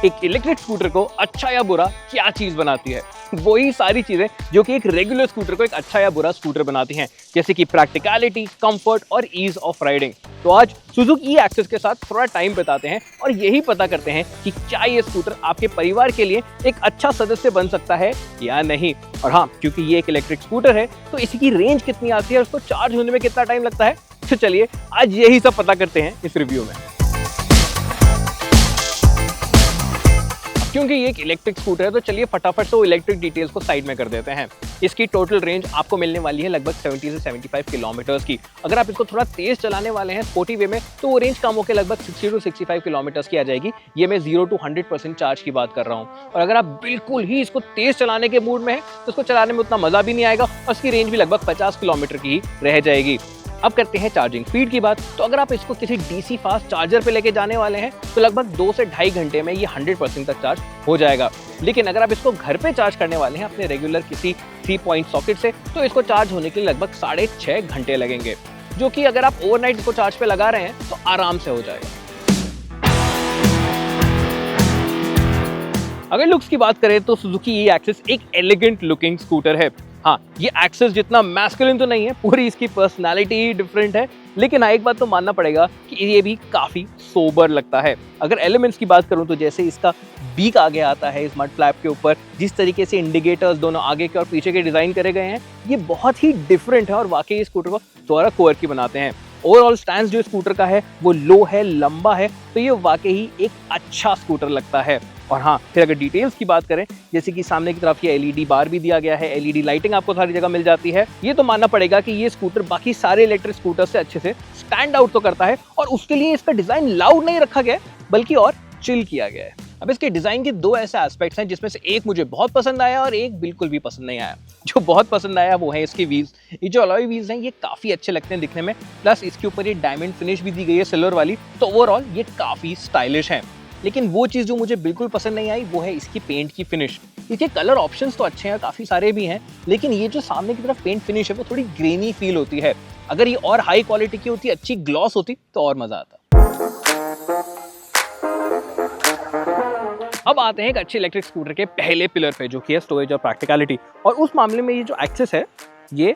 एक electric scooter को अच्छा या बुरा क्या चीज बनाती है। वही सारी चीजें जो कि एक रेगुलर स्कूटर को एक अच्छा या बुरा स्कूटर बनाती हैं, जैसे कि प्रैक्टिकलिटी, कंफर्ट और ईज ऑफ राइडिंग। तो आज सुजुकी ई-एक्सेस के साथ थोड़ा टाइम बिताते हैं और यही पता करते हैं कि क्या ये स्कूटर आपके परिवार के लिए एक अच्छा सदस्य बन सकता है या नहीं। और हाँ, क्योंकि ये एक इलेक्ट्रिक स्कूटर है तो इसकी रेंज कितनी आती है और उसको चार्ज होने में कितना टाइम लगता है, तो चलिए आज यही सब पता करते हैं इस रिव्यू में। क्योंकि ये एक इलेक्ट्रिक स्कूटर है तो चलिए फटाफट से वो इलेक्ट्रिक डिटेल्स को साइड में कर देते हैं। इसकी टोटल रेंज आपको मिलने वाली है लगभग 70 से 75 किलोमीटर्स की। अगर आप इसको थोड़ा तेज चलाने वाले हैं स्पोर्टी वे में तो वो रेंज कम होकर लगभग 60 टू 65 किलोमीटर्स की आ जाएगी। ये मैं 0 to 100% चार्ज की बात कर रहा हूँ। और अगर आप बिल्कुल ही इसको तेज चलाने के मूड में है तो इसको चलाने में उतना मजा भी नहीं आएगा और इसकी रेंज भी लगभग 50 किलोमीटर की ही रह जाएगी। अब करते हैं चार्जिंग स्पीड की बात। तो अगर आप इसको किसी डीसी फास्ट चार्जर पे लेके जाने वाले हैं तो लगभग 2 से ढाई घंटे में ये 100% तक चार्ज हो जाएगा। लेकिन अगर आप इसको घर पे चार्ज करने वाले हैं अपने रेगुलर किसी 3 पॉइंट सॉकेट से तो इसको चार्ज होने के लिए लगभग 6.5 घंटे लगेंगे, जो कि अगर आप ओवरनाइट इसको चार्ज पे लगा रहे हैं तो आराम से हो जाएगा। अगर लुक्स की बात करें तो सुजुकी ई-एक्सेस एक एलिगेंट लुकिंग स्कूटर है। हाँ, ये एक्सेस जितना मैस्कुलिन तो नहीं है, पूरी इसकी पर्सनालिटी ही डिफरेंट है। लेकिन एक बात तो मानना पड़ेगा कि ये भी काफी सोबर लगता है। अगर एलिमेंट्स की बात करूं तो जैसे इसका बीक आगे आता है इस मड फ्लैप के ऊपर, जिस तरीके से इंडिकेटर्स दोनों आगे के और पीछे के डिजाइन करे गए हैं, ये बहुत ही डिफरेंट है और वाकई इस स्कूटर को थोड़ा क्वर्की बनाते हैं। ओवरऑल स्टैंड जो स्कूटर का है वो लो है, लंबा है, तो ये वाकई ही एक अच्छा स्कूटर लगता है। और हाँ, फिर अगर डिटेल्स की बात करें, जैसे कि सामने की तरफ ये एलईडी बार भी दिया गया है, एलईडी लाइटिंग आपको सारी जगह मिल जाती है। ये तो मानना पड़ेगा कि ये स्कूटर बाकी सारे इलेक्ट्रिक स्कूटर से अच्छे से स्टैंड आउट तो करता है और उसके लिए इसका डिजाइन लाउड नहीं रखा गया बल्कि और चिल किया गया है। अब इसके डिजाइन के दो ऐसे एस्पेक्ट्स हैं जिसमें से एक मुझे बहुत पसंद आया और एक बिल्कुल भी पसंद नहीं आया। जो बहुत पसंद आया वो है इसके व्हील्स। ये जो अलॉय व्हील्स हैं ये काफी अच्छे लगते हैं दिखने में, प्लस इसके ऊपर ये डायमंड फिनिश भी दी गई है सिल्वर वाली, तो ओवरऑल ये काफी स्टाइलिश है। लेकिन वो चीज़ जो मुझे बिल्कुल पसंद नहीं आई वो है इसकी पेंट की फिनिश। इसके कलर ऑप्शंस तो अच्छे हैं, काफ़ी सारे भी हैं, लेकिन ये जो सामने की तरफ पेंट फिनिश है वो थोड़ी ग्रेनी फील होती है। अगर ये और हाई क्वालिटी की होती, अच्छी ग्लॉस होती तो और मज़ा आता। अब आते हैं एक अच्छे इलेक्ट्रिक स्कूटर के पहले पिलर पे, जो कि है स्टोरेज और प्रैक्टिकलिटी। और उस मामले में ये जो एक्सेस है ये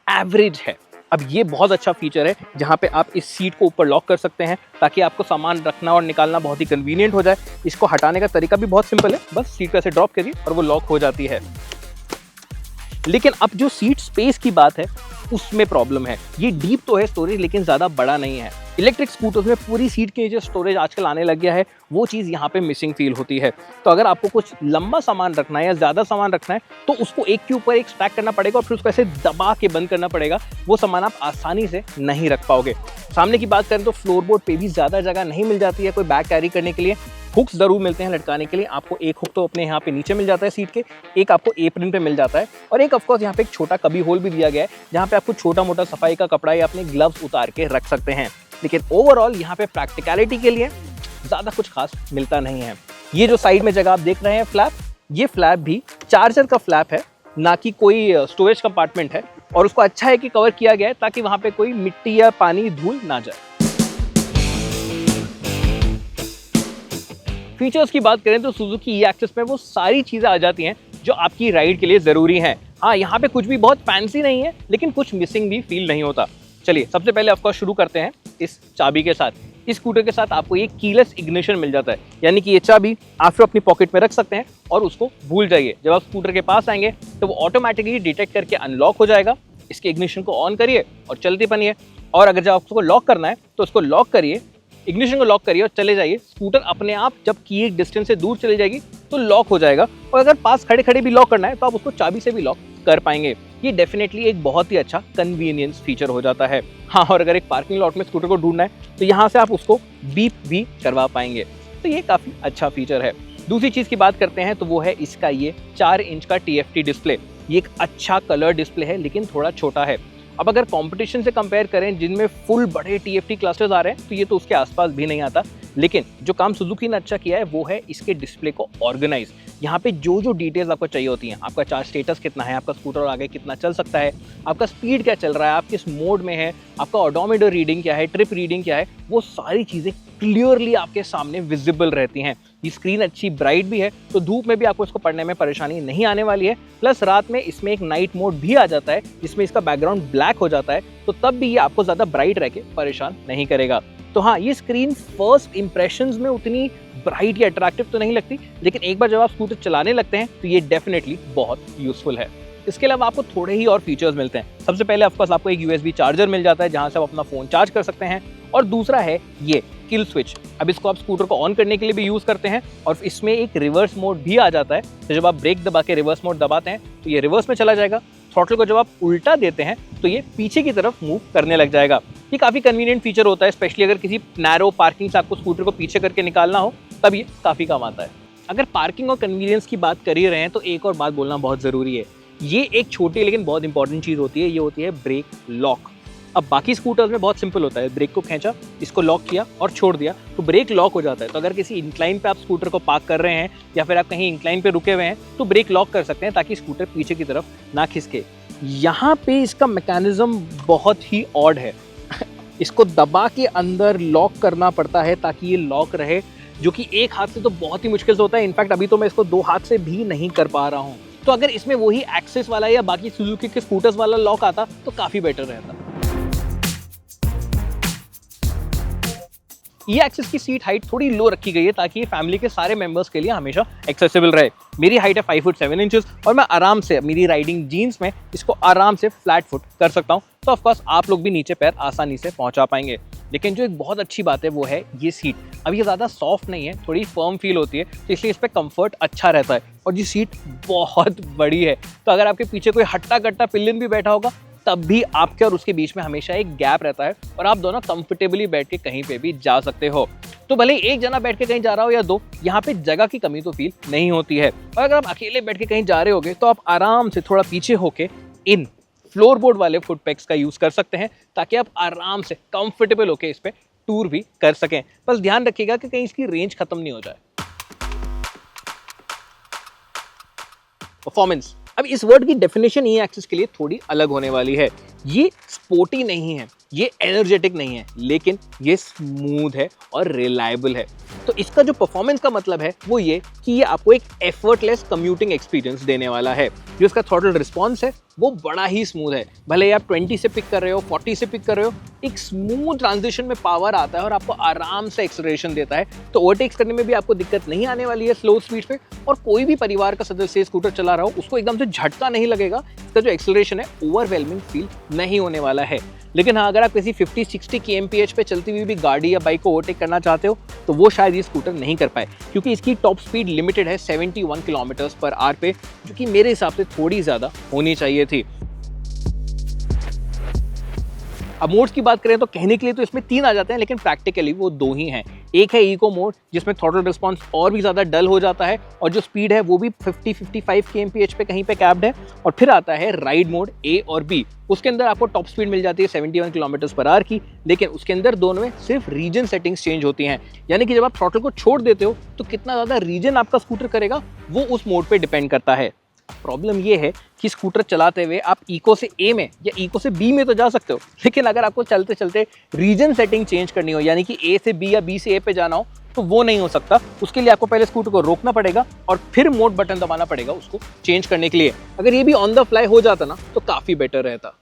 एवरेज है। अब ये बहुत अच्छा फीचर है जहाँ पे आप इस सीट को ऊपर लॉक कर सकते हैं ताकि आपको सामान रखना और निकालना बहुत ही कन्वीनियंट हो जाए। इसको हटाने का तरीका भी बहुत सिंपल है, बस सीट को ऐसे ड्रॉप करिए और वो लॉक हो जाती है। लेकिन अब जो सीट स्पेस की बात है उसमें प्रॉब्लम है। ये डीप तो है स्टोरेज लेकिन ज़्यादा बड़ा नहीं है। इलेक्ट्रिक स्कूटर्स में पूरी सीट के जो स्टोरेज आजकल आने लग गया है वो चीज़ यहाँ पे मिसिंग फील होती है। तो अगर आपको कुछ लंबा सामान रखना है या ज़्यादा सामान रखना है तो उसको एक के ऊपर एक स्टैक करना पड़ेगा और फिर उसको ऐसे दबा के बंद करना पड़ेगा। वो सामान आप आसानी से नहीं रख पाओगे। सामने की बात करें तो फ्लोरबोर्ड पे भी ज़्यादा जगह नहीं मिल जाती है कोई बैग कैरी करने के लिए। हुक्स जरूर मिलते हैं लटकाने के लिए। आपको एक हुक तो अपने यहाँ पे नीचे मिल जाता है सीट के, एक आपको एप्रन पे मिल जाता है और एक ऑफकोर्स यहाँ पे एक छोटा कभी होल भी दिया गया है जहाँ पे आपको छोटा मोटा सफाई का कपड़ा या अपने ग्लव्स उतार के रख सकते हैं। लेकिन ओवरऑल यहाँ पे प्रैक्टिकलिटी के लिए ज़्यादा कुछ खास मिलता नहीं है। ये जो साइड में जगह आप देख रहे हैं फ्लैप, ये फ्लैप भी चार्जर का फ्लैप है, ना कि कोई स्टोरेज कंपार्टमेंट है। और उसको अच्छा है कि कवर किया गया है ताकि वहाँ पे कोई मिट्टी या पानी धूल ना जाए। फीचर्स की बात करें तो सुजुकी ई-एक्सेस में वो सारी चीज़ें आ जाती हैं जो आपकी राइड के लिए ज़रूरी हैं। हाँ, यहाँ पे कुछ भी बहुत फैंसी नहीं है लेकिन कुछ मिसिंग भी फील नहीं होता। चलिए सबसे पहले ऑफकोर्स शुरू करते हैं इस चाबी के साथ। इस स्कूटर के साथ आपको ये कीलेस इग्निशन मिल जाता है, यानी कि ये चाबी आप अपनी पॉकेट में रख सकते हैं और उसको भूल जाइए। जब आप स्कूटर के पास आएंगे तो वो ऑटोमेटिकली डिटेक्ट करके अनलॉक हो जाएगा। इसके इग्निशन को ऑन करिए और चलते बनिए। और अगर जब आपको लॉक करना है तो उसको लॉक करिए, इग्निशन को लॉक करिए और चले जाइए। स्कूटर अपने आप जब की एक डिस्टेंस से दूर चली जाएगी तो लॉक हो जाएगा। और अगर पास खड़े खड़े भी लॉक करना है तो आप उसको चाबी से भी लॉक कर पाएंगे। ये डेफिनेटली एक बहुत ही अच्छा कन्वीनियंस फीचर हो जाता है। हाँ, और अगर एक पार्किंग लॉट में स्कूटर को ढूंढना है तो यहाँ से आप उसको बीप भी करवा पाएंगे। तो ये काफ़ी अच्छा फीचर है। दूसरी चीज़ की बात करते हैं तो वो है इसका ये 4 इंच का TFT डिस्प्ले। ये एक अच्छा कलर डिस्प्ले है लेकिन थोड़ा छोटा है। अब अगर कंपटीशन से कंपेयर करें जिनमें फुल बड़े TFT क्लस्टर्स आ रहे हैं तो ये तो उसके आसपास भी नहीं आता। लेकिन जो काम सुजुकी ने अच्छा किया है वो है इसके डिस्प्ले को ऑर्गेनाइज। यहाँ पे जो जो डिटेल्स आपको चाहिए होती हैं, आपका चार्ज स्टेटस कितना है, आपका स्कूटर आगे कितना चल सकता है, आपका स्पीड क्या चल रहा है, आप किस मोड में है, आपका ओडोमीटर रीडिंग क्या है, ट्रिप रीडिंग क्या है, वो सारी चीज़ें क्लियरली आपके सामने विजिबल रहती हैं। ये स्क्रीन अच्छी ब्राइट भी है, तो धूप में भी आपको इसको पढ़ने में परेशानी नहीं आने वाली है। प्लस रात में इसमें एक नाइट मोड भी आ जाता है जिसमें इसका बैकग्राउंड ब्लैक हो जाता है, तो तब भी ये आपको ज़्यादा ब्राइट रह के परेशान नहीं करेगा। तो हाँ, ये स्क्रीन फर्स्ट इंप्रेशंस में उतनी ब्राइट या अट्रैक्टिव तो नहीं लगती, लेकिन एक बार जब आप स्कूटर चलाने लगते हैं तो ये डेफिनेटली बहुत यूजफुल है। इसके अलावा आपको थोड़े ही और फीचर्स मिलते हैं। सबसे पहले ऑफकोर्स आपको एक USB चार्जर मिल जाता है जहां से आप अपना फ़ोन चार्ज कर सकते हैं, और दूसरा है ये किल स्विच। अब इसको आप स्कूटर को ऑन करने के लिए भी यूज़ करते हैं, और इसमें एक रिवर्स मोड भी आ जाता है। तो जब आप ब्रेक दबा के रिवर्स मोड दबाते हैं तो ये रिवर्स में चला जाएगा। थ्रॉटल को जब आप उल्टा देते हैं तो ये पीछे की तरफ मूव करने लग जाएगा। ये काफ़ी कन्वीनियंट फीचर होता है, स्पेशली अगर किसी नैरो पार्किंग से आपको स्कूटर को पीछे करके निकालना हो, तब ये काफ़ी काम आता है। अगर पार्किंग और कन्वीनियंस की बात कर ही रहे हैं तो एक और बात बोलना बहुत ज़रूरी है। ये एक छोटी लेकिन बहुत इंपॉर्टेंट चीज़ होती है, ये होती है ब्रेक लॉक। अब बाकी स्कूटर्स में बहुत सिंपल होता है, ब्रेक को खींचा, इसको लॉक किया और छोड़ दिया तो ब्रेक लॉक हो जाता है। तो अगर किसी इंक्लाइन पे आप स्कूटर को पार्क कर रहे हैं या फिर आप कहीं इंक्लाइन पे रुके हुए हैं तो ब्रेक लॉक कर सकते हैं ताकि स्कूटर पीछे की तरफ ना खिसके। यहाँ पे इसका मैकेनिज्म बहुत ही ऑड है। इसको दबा के अंदर लॉक करना पड़ता है ताकि ये लॉक रहे, जो कि एक हाथ से तो बहुत ही मुश्किल से होता है। इनफैक्ट अभी तो मैं इसको 2 हाथ से भी नहीं कर पा रहा हूँ। तो अगर इसमें वही एक्सेस वाला या बाकी सुजुकी के स्कूटर्स वाला लॉक आता तो काफ़ी बेटर रहता। ये एक्सेस की सीट हाइट थोड़ी लो रखी गई है ताकि ये फैमिली के सारे मेंबर्स के लिए हमेशा एक्सेसिबल रहे। मेरी हाइट है 5 फुट 7 इंचेस और मैं आराम से मेरी राइडिंग जीन्स में इसको आराम से फ्लैट फुट कर सकता हूँ। तो ऑफकोर्स आप लोग भी नीचे पैर आसानी से पहुंचा पाएंगे। लेकिन जो एक बहुत अच्छी बात है वो है ये सीट। अब ये ज़्यादा सॉफ्ट नहीं है, थोड़ी फर्म फील होती है, तो इसलिए इस पर कंफर्ट अच्छा रहता है। और ये सीट बहुत बड़ी है, तो अगर आपके पीछे कोई हट्टा कट्टा पिल्लिन भी बैठा होगा तब भी आपके और उसके बीच में हमेशा एक गैप रहता है और आप दोनों कंफर्टेबली बैठ के कहीं पे भी जा सकते हो। तो भले एक जना बैठ के कहीं जा रहा हो या 2, यहाँ पे जगह की कमी तो फील नहीं होती है। और अगर आप अकेले बैठ के कहीं जा रहे होगे तो आप आराम से थोड़ा पीछे होके इन फ्लोरबोर्ड वाले फुट पैक्स का यूज कर सकते हैं ताकि आप आराम से कंफर्टेबल होके इस पे टूर भी कर सकें। बस ध्यान रखिएगा कि कहीं इसकी रेंज खत्म नहीं हो जाए। परफॉर्मेंस, अब इस वर्ड की डेफिनेशन ई एक्सेस के लिए थोड़ी अलग होने वाली है। ये स्पोर्टी नहीं है, ये एनर्जेटिक नहीं है, लेकिन ये स्मूथ है और रिलायबल है। तो इसका जो परफॉर्मेंस का मतलब है वो ये कि ये आपको एक एफर्टलेस कम्यूटिंग एक्सपीरियंस देने वाला है। जो इसका थ्रॉटल रिस्पॉन्स है वो बड़ा ही स्मूथ है। भले आप 20 से पिक कर रहे हो, 40 से पिक कर रहे हो, एक स्मूथ ट्रांजिशन में पावर आता है और आपको आराम से एक्सेलरेशन देता है। तो ओवरटेक्स करने में भी आपको दिक्कत नहीं आने वाली है स्लो स्पीड पे। और कोई भी परिवार का सदस्य स्कूटर चला रहा हो उसको एकदम से झटका नहीं लगेगा। इसका जो एक्सेलरेशन है ओवरवेलमिंग फील नहीं होने वाला है। लेकिन हाँ, अगर आप किसी 50-60 kmph पे चलती हुई भी गाड़ी या बाइक को ओवरटेक करना चाहते हो तो वो शायद ये स्कूटर नहीं कर पाए, क्योंकि इसकी टॉप स्पीड लिमिटेड है 71 km/h पे, जो कि मेरे हिसाब से थोड़ी ज़्यादा होनी चाहिए थी। अब मोड्स की बात करें तो कहने के लिए तो इसमें 3 आ जाते हैं, लेकिन प्रैक्टिकली वो 2 ही हैं। एक है इको मोड जिसमें थ्रॉटल रिस्पॉन्स और भी ज़्यादा डल हो जाता है और जो स्पीड है वो भी 50-55 kmph पे कहीं पे कैप्ड है। और फिर आता है राइड मोड A और B। उसके अंदर आपको टॉप स्पीड मिल जाती है 71 km/h की, लेकिन उसके अंदर दोनों में सिर्फ रीजन सेटिंग्स चेंज होती हैं। यानी कि जब आप थ्रॉटल को छोड़ देते हो तो कितना ज़्यादा रीजन आपका स्कूटर करेगा वो उस मोड पे डिपेंड करता है। प्रॉब्लम ये है कि स्कूटर चलाते हुए आप इको से A में या इको से B में तो जा सकते हो, लेकिन अगर आपको चलते चलते रीजन सेटिंग चेंज करनी हो, यानी कि A से B या B से A पे जाना हो, तो वो नहीं हो सकता। उसके लिए आपको पहले स्कूटर को रोकना पड़ेगा और फिर मोड बटन दबाना पड़ेगा उसको चेंज करने के लिए। अगर ये भी ऑन द फ्लाई हो जाता ना तो काफ़ी बेटर रहता।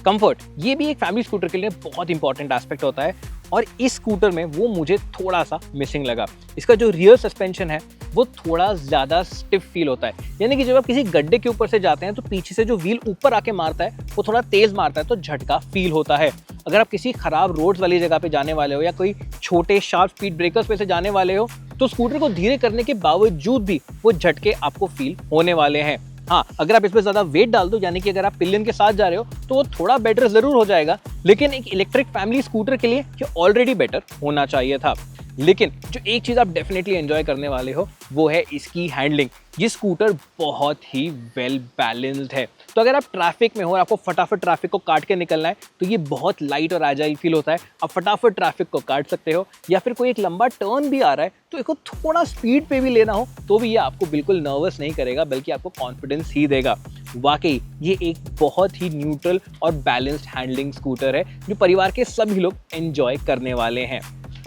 कंफर्ट, ये भी एक फैमिली स्कूटर के लिए बहुत इंपॉर्टेंट एस्पेक्ट होता है और इस स्कूटर में वो मुझे थोड़ा सा मिसिंग लगा। इसका जो रियर सस्पेंशन है वो थोड़ा ज़्यादा स्टिफ फील होता है, यानी कि जब आप किसी गड्ढे के ऊपर से जाते हैं तो पीछे से जो व्हील ऊपर आके मारता है वो थोड़ा तेज़ मारता है, तो झटका फील होता है। अगर आप किसी खराब रोड्स वाली जगह पे जाने वाले हो या कोई छोटे शार्प स्पीड ब्रेकर्स पे से जाने वाले हो तो स्कूटर को धीरे करने के बावजूद भी वो झटके आपको फील होने वाले हैं। हाँ, अगर आप इसमें ज़्यादा वेट डाल दो, यानी कि अगर आप पिलियन के साथ जा रहे हो तो वो थोड़ा बेटर ज़रूर हो जाएगा, लेकिन एक इलेक्ट्रिक फैमिली स्कूटर के लिए ये ऑलरेडी बेटर होना चाहिए था। लेकिन जो एक चीज़ आप डेफिनेटली एंजॉय करने वाले हो वो है इसकी हैंडलिंग। ये स्कूटर बहुत ही वेल बैलेंस्ड है, तो अगर आप ट्रैफिक में हो और आपको फटाफट ट्रैफिक को काट के निकलना है तो ये बहुत लाइट और एजाइल फील होता है। आप फटाफट ट्रैफिक को काट सकते हो, या फिर कोई एक लंबा टर्न भी आ रहा है तो इसको थोड़ा स्पीड पे भी लेना हो तो भी ये आपको बिल्कुल नर्वस नहीं करेगा, बल्कि आपको कॉन्फिडेंस ही देगा। वाकई ये एक बहुत ही न्यूट्रल और बैलेंस्ड हैंडलिंग स्कूटर है जो परिवार के सभी लोग एंजॉय करने वाले हैं।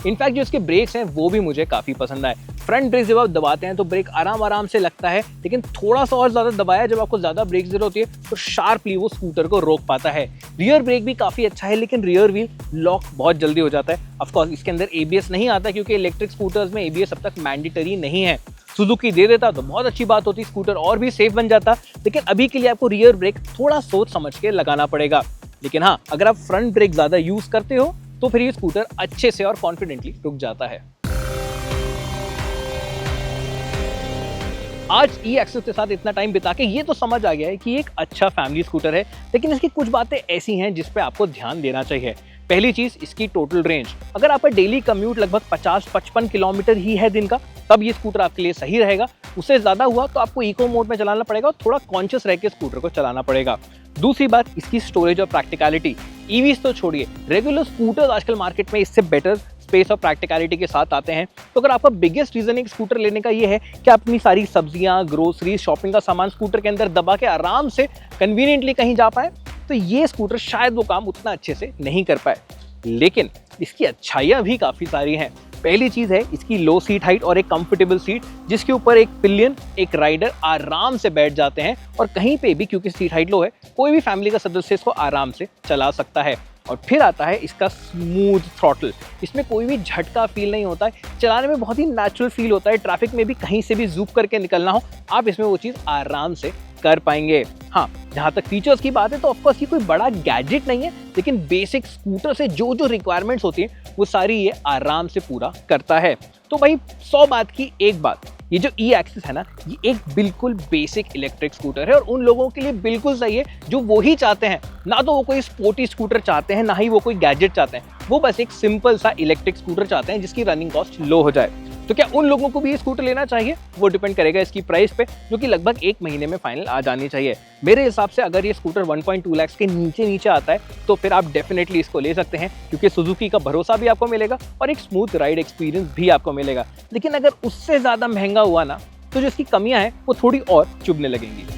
इनफैक्ट जो इसके ब्रेक्स हैं वो भी मुझे काफ़ी पसंद आए। फ्रंट ब्रेक जब आप दबाते हैं तो ब्रेक आराम से लगता है, लेकिन थोड़ा सा और ज़्यादा दबाया जब आपको ज़्यादा ब्रेक ज़रूरत होती है तो शार्पली वो स्कूटर को रोक पाता है। रियर ब्रेक भी काफ़ी अच्छा है, लेकिन रियर व्हील लॉक बहुत जल्दी हो जाता है। ऑफकोर्स इसके अंदर ABS नहीं आता क्योंकि इलेक्ट्रिक स्कूटर्स में ABS अब तक मैंडेटरी नहीं है। सुजुकी दे देता तो बहुत अच्छी बात होती, स्कूटर और भी सेफ बन जाता, लेकिन अभी के लिए आपको रियर ब्रेक थोड़ा सोच समझ के लगाना पड़ेगा। लेकिन हाँ, अगर आप फ्रंट ब्रेक ज़्यादा यूज़ करते हो तो फिर ये स्कूटर अच्छे से और कॉन्फिडेंटली रुक जाता है। आज E-Axis के साथ इतना टाइम बिता के ये तो समझ आ गया है कि एक अच्छा फैमिली स्कूटर है, लेकिन इसकी कुछ बातें ऐसी हैं जिस पे आपको ध्यान देना चाहिए। पहली चीज, इसकी टोटल रेंज। अगर आपका डेली कम्यूट लगभग 50-55 किलोमीटर ही है दिन का, तब ये स्कूटर आपके लिए सही रहेगा। उससे ज्यादा हुआ तो आपको इको मोड में चलाना पड़ेगा और थोड़ा कॉन्शियस रह के स्कूटर को चलाना पड़ेगा। दूसरी बात, इसकी स्टोरेज और प्रैक्टिकलिटी। ईवीज तो छोड़िए, रेगुलर स्कूटर आजकल मार्केट में इससे बेटर स्पेस और प्रैक्टिकलिटी के साथ आते हैं। तो अगर आपका बिगेस्ट रीजन एक स्कूटर लेने का ये है कि आप अपनी सारी सब्जियां, ग्रोसरी, शॉपिंग का सामान स्कूटर के अंदर दबा के आराम से कन्वीनियंटली कहीं जा पाए, तो ये स्कूटर शायद वो काम उतना अच्छे से नहीं कर पाए। लेकिन इसकी अच्छाइयाँ भी काफ़ी सारी हैं। पहली चीज़ है इसकी लो सीट हाइट और एक कंफर्टेबल सीट, जिसके ऊपर एक पिलियन, एक राइडर आराम से बैठ जाते हैं और कहीं पे भी, क्योंकि सीट हाइट लो है, कोई भी फैमिली का सदस्य इसको आराम से चला सकता है। और फिर आता है इसका स्मूथ थ्रॉटल। इसमें कोई भी झटका फील नहीं होता है, चलाने में बहुत ही नेचुरल फील होता है। ट्रैफिक में भी कहीं से भी ज़ूम करके निकलना हो, आप इसमें वो चीज़ आराम से कर पाएंगे। हाँ, जहाँ तक फीचर्स की बात है तो ऑफकोर्स ये कोई बड़ा गैजेट नहीं है, लेकिन बेसिक स्कूटर से जो जो रिक्वायरमेंट्स होती हैं वो सारी ये आराम से पूरा करता है। तो भाई 100 बात की एक बात, ये जो E-Axis है ना, ये एक बिल्कुल बेसिक इलेक्ट्रिक स्कूटर है और उन लोगों के लिए बिल्कुल सही है जो वो ही चाहते हैं। ना तो वो कोई स्पोर्टी स्कूटर चाहते हैं, ना ही वो कोई गैजेट चाहते हैं, वो बस एक सिंपल सा इलेक्ट्रिक स्कूटर चाहते हैं जिसकी रनिंग कॉस्ट लो हो जाए। तो क्या उन लोगों को भी ये स्कूटर लेना चाहिए? वो डिपेंड करेगा इसकी प्राइस पे, जो कि लगभग 1 महीने में फाइनल आ जानी चाहिए। मेरे हिसाब से अगर ये स्कूटर 1.2 लाख के नीचे आता है तो फिर आप डेफिनेटली इसको ले सकते हैं, क्योंकि सुजुकी का भरोसा भी आपको मिलेगा और एक स्मूथ राइड एक्सपीरियंस भी आपको मिलेगा। लेकिन अगर उससे ज़्यादा महंगा हुआ ना, तो जो इसकी कमियां हैं वो थोड़ी और चुभने लगेंगी।